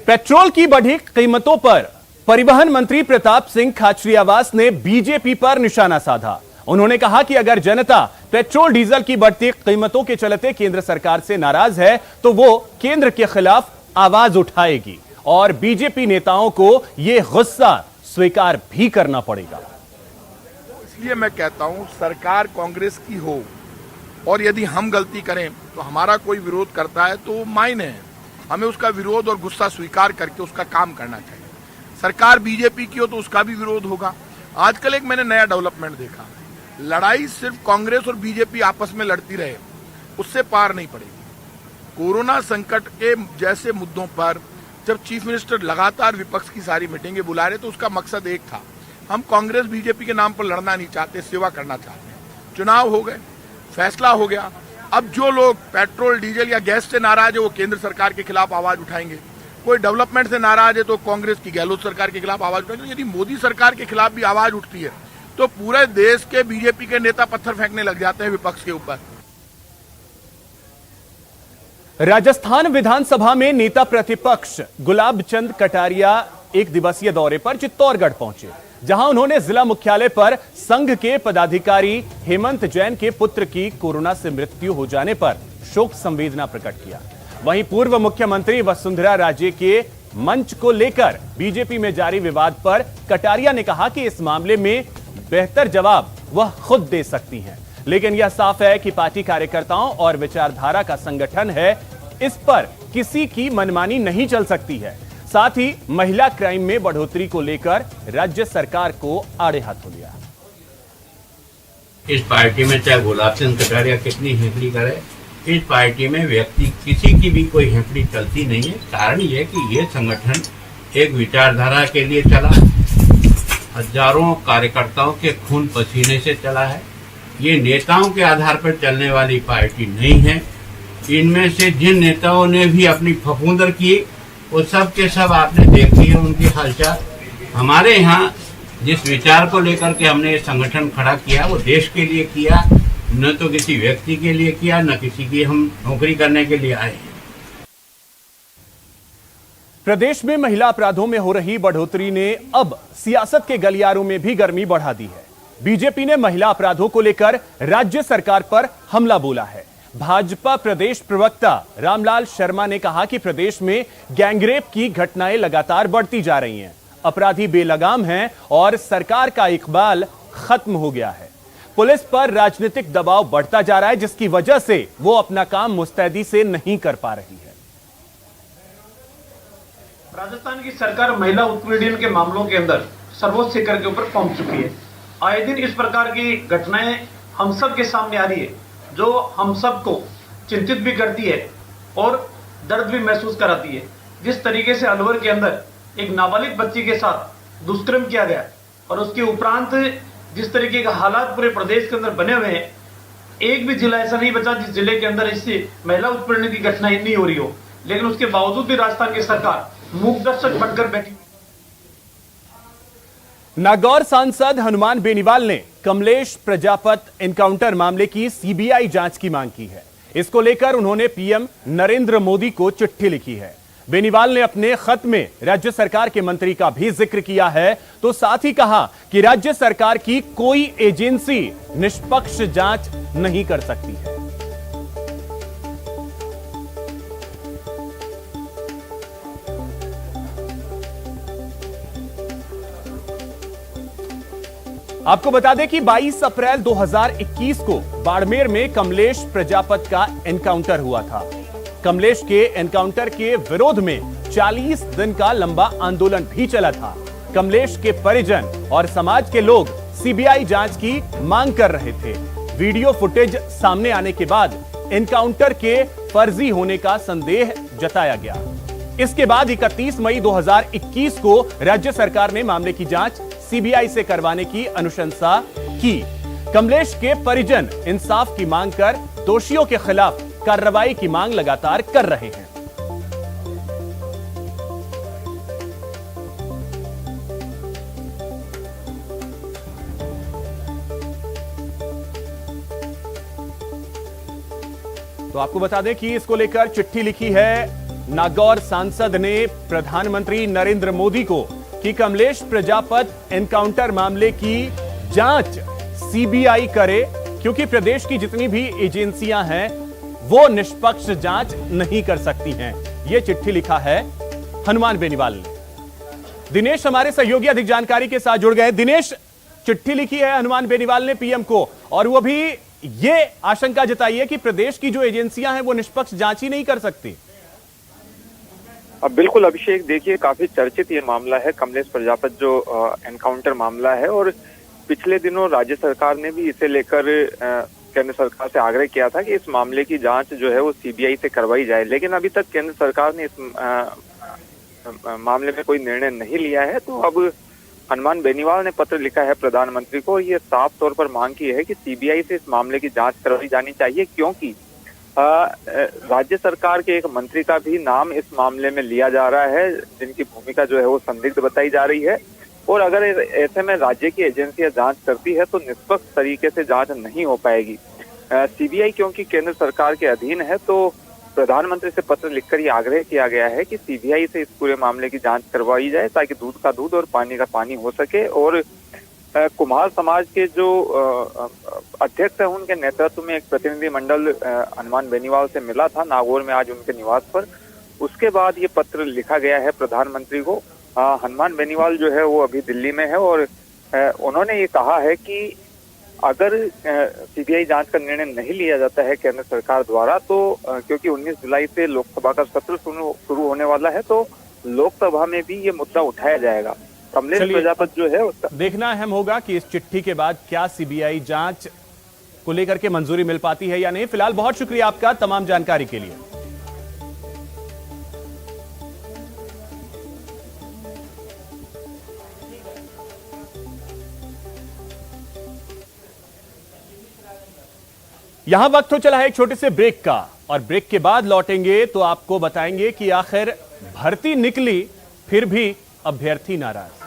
Petrol की बढ़ी कीमतों पर परिवहन मंत्री प्रताप सिंह खाचरियावास ने बीजेपी पर निशाना साधा। उन्होंने कहा कि अगर जनता पेट्रोल डीजल की बढ़ती कीमतों के चलते केंद्र सरकार से नाराज है तो वो केंद्र के खिलाफ आवाज उठाएगी और बीजेपी नेताओं को यह गुस्सा स्वीकार भी करना पड़ेगा। इसलिए मैं कहता हूं सरकार कांग्रेस की हो और यदि हम गलती करें तो हमारा कोई विरोध करता है तो मायने है, हमें उसका विरोध और गुस्सा स्वीकार करके उसका काम करना चाहिए। सरकार बीजेपी की हो तो उसका भी विरोध होगा। आजकल एक मैंने नया डेवलपमेंट देखा, लड़ाई सिर्फ कांग्रेस और बीजेपी आपस में लड़ती रहे उससे पार नहीं पड़ेगी। कोरोना संकट के जैसे मुद्दों पर जब चीफ मिनिस्टर लगातार विपक्ष की सारी मीटिंगें बुला रहे तो उसका मकसद एक था, हम कांग्रेस बीजेपी के नाम पर लड़ना नहीं चाहते, सेवा करना चाहते हैं। चुनाव हो गए, फैसला हो गया। अब जो लोग पेट्रोल डीजल या गैस से नाराज है वो केंद्र सरकार के खिलाफ आवाज उठाएंगे, कोई डेवलपमेंट से नाराज है तो कांग्रेस की गहलोत सरकार के खिलाफ आवाज उठाएंगे। यदि मोदी सरकार के खिलाफ भी आवाज उठती है तो पूरे देश के बीजेपी के नेता पत्थर फेंकने लग जाते हैं विपक्ष के ऊपर। राजस्थान विधानसभा में नेता प्रतिपक्ष गुलाब चंद कटारिया एक दिवसीय दौरे पर चित्तौड़गढ़ पहुंचे, जहां उन्होंने जिला मुख्यालय पर संघ के पदाधिकारी हेमंत जैन के पुत्र की कोरोना से मृत्यु हो जाने पर शोक संवेदना प्रकट किया। वहीं पूर्व मुख्यमंत्री वसुंधरा राजे के मंच को लेकर बीजेपी में जारी विवाद पर कटारिया ने कहा कि इस मामले में बेहतर जवाब वह खुद दे सकती हैं, लेकिन यह साफ है कि पार्टी कार्यकर्ताओं और विचारधारा का संगठन है, इस पर किसी की मनमानी नहीं चल सकती है। साथ ही महिला क्राइम में बढ़ोतरी को लेकर राज्य सरकार को आड़े हाथों लिया। इस पार्टी में चाहे गुलाब चंद कटारिया कितनी हेकड़ी करे, इस पार्टी में व्यक्ति किसी की भी कोई हेकड़ी चलती नहीं है। कारण यह कि यह संगठन एक विचारधारा के लिए चला, हजारों कार्यकर्ताओं के खून पसीने से चला है। ये नेताओं के आधार पर चलने वाली पार्टी नहीं है। इनमें से जिन नेताओं ने भी अपनी फफूंदर की वो सब के सब आपने देख लिया उनकी हालचाल। हमारे यहाँ जिस विचार को लेकर के हमने ये संगठन खड़ा किया वो देश के लिए किया, न तो किसी व्यक्ति के लिए किया, न किसी की हम नौकरी करने के लिए आए। प्रदेश में महिला अपराधों में हो रही बढ़ोतरी ने अब सियासत के गलियारों में भी गर्मी बढ़ा दी है। बीजेपी ने महिला अपराधों को लेकर राज्य सरकार पर हमला बोला है। भाजपा प्रदेश प्रवक्ता रामलाल शर्मा ने कहा कि प्रदेश में गैंगरेप की घटनाएं लगातार बढ़ती जा रही हैं, अपराधी बेलगाम हैं और सरकार का इकबाल खत्म हो गया है। पुलिस पर राजनीतिक दबाव बढ़ता जा रहा है, जिसकी वजह से वो अपना काम मुस्तैदी से नहीं कर पा रही है। राजस्थान की सरकार महिला उत्पीड़न के मामलों के अंदर सर्वोच्च शिखर के ऊपर पहुंच चुकी है। आए दिन इस प्रकार की घटनाएं हम सब के सामने आ रही है, जो हम सबको चिंतित भी करती है और दर्द भी महसूस कराती है। जिस तरीके से अलवर के अंदर एक नाबालिग बच्ची के साथ दुष्कर्म किया गया और उसके उपरांत जिस तरीके का हालात पूरे प्रदेश के अंदर बने हुए हैं, एक भी जिला ऐसा नहीं बचा जिस जिले के अंदर इससे महिला उत्पीड़न की घटना इतनी हो रही हो, लेकिन उसके बावजूद भी राजस्थान की सरकार मूक दर्शक बनकर बैठी। नागौर सांसद हनुमान बेनीवाल ने कमलेश प्रजापति एनकाउंटर मामले की सीबीआई जांच की मांग की है। इसको लेकर उन्होंने पीएम नरेंद्र मोदी को चिट्ठी लिखी है। बेनीवाल ने अपने खत में राज्य सरकार के मंत्री का भी जिक्र किया है, तो साथ ही कहा कि राज्य सरकार की कोई एजेंसी निष्पक्ष जांच नहीं कर सकती है। आपको बता दें कि 22 अप्रैल 2021 को बाड़मेर में कमलेश प्रजापति का एनकाउंटर हुआ था। कमलेश के एनकाउंटर के विरोध में 40 दिन का लंबा आंदोलन भी चला था। कमलेश के परिजन और समाज के लोग सीबीआई जांच की मांग कर रहे थे। वीडियो फुटेज सामने आने के बाद एनकाउंटर के फर्जी होने का संदेह जताया गया। इसके बाद 31 मई 2021 को राज्य सरकार ने मामले की जांच सीबीआई से करवाने की अनुशंसा की। कमलेश के परिजन इंसाफ की मांग कर दोषियों के खिलाफ कार्रवाई की मांग लगातार कर रहे हैं। तो आपको बता दें कि इसको लेकर चिट्ठी लिखी है नागौर सांसद ने प्रधानमंत्री नरेंद्र मोदी को कि कमलेश प्रजापत एनकाउंटर मामले की जांच सीबीआई करे, क्योंकि प्रदेश की जितनी भी एजेंसियां हैं वो निष्पक्ष जांच नहीं कर सकती हैं। यह चिट्ठी लिखा है हनुमान बेनीवाल ने। दिनेश हमारे सहयोगी अधिक जानकारी के साथ जुड़ गए। दिनेश, चिट्ठी लिखी है हनुमान बेनीवाल ने पीएम को, और वो भी ये आशंका जताई है कि प्रदेश की जो एजेंसियां हैं वो निष्पक्ष जांच ही नहीं कर सकती। अब बिल्कुल अभिषेक, देखिए काफी चर्चित ये मामला है, कमलेश प्रजापत जो एनकाउंटर मामला है, और पिछले दिनों राज्य सरकार ने भी इसे लेकर केंद्र सरकार से आग्रह किया था कि इस मामले की जांच जो है वो सीबीआई से करवाई जाए, लेकिन अभी तक केंद्र सरकार ने इस मामले में कोई निर्णय नहीं लिया है। तो अब हनुमान बेनीवाल ने पत्र लिखा है प्रधानमंत्री को, ये साफ तौर पर मांग की है कि सीबीआई से इस मामले की जांच करवाई जानी चाहिए, क्योंकि राज्य सरकार के एक मंत्री का भी नाम इस मामले में लिया जा रहा है, जिनकी भूमिका जो है वो संदिग्ध बताई जा रही है। और अगर ऐसे में राज्य की एजेंसियां जांच करती है तो निष्पक्ष तरीके से जांच नहीं हो पाएगी। सीबीआई क्योंकि केंद्र सरकार के अधीन है, तो प्रधानमंत्री से पत्र लिखकर ये आग्रह किया गया है कि सीबीआई से इस पूरे मामले की जांच करवाई जाए, ताकि दूध का दूध और पानी का पानी हो सके। और कुम्हार समाज के जो अध्यक्ष है, उनके नेतृत्व में एक प्रतिनिधिमंडल हनुमान बेनीवाल से मिला था नागौर में आज उनके निवास पर। उसके बाद ये पत्र लिखा गया है प्रधानमंत्री को। हनुमान बेनीवाल जो है वो अभी दिल्ली में है, और उन्होंने ये कहा है कि अगर सीबीआई जांच का निर्णय नहीं लिया जाता है केंद्र सरकार द्वारा, तो क्योंकि 19 जुलाई से लोकसभा का सत्र शुरू होने वाला है, तो लोकसभा में भी ये मुद्दा उठाया जाएगा। कमलेश प्रजापत जो है उसका देखना अहम होगा कि इस चिट्ठी के बाद क्या सीबीआई जांच को लेकर के मंजूरी मिल पाती है या नहीं। फिलहाल बहुत शुक्रिया आपका तमाम जानकारी के लिए। यहां वक्त हो चला है एक छोटे से ब्रेक का, और ब्रेक के बाद लौटेंगे तो आपको बताएंगे कि आखिर भर्ती निकली फिर भी अभ्यर्थी नाराज।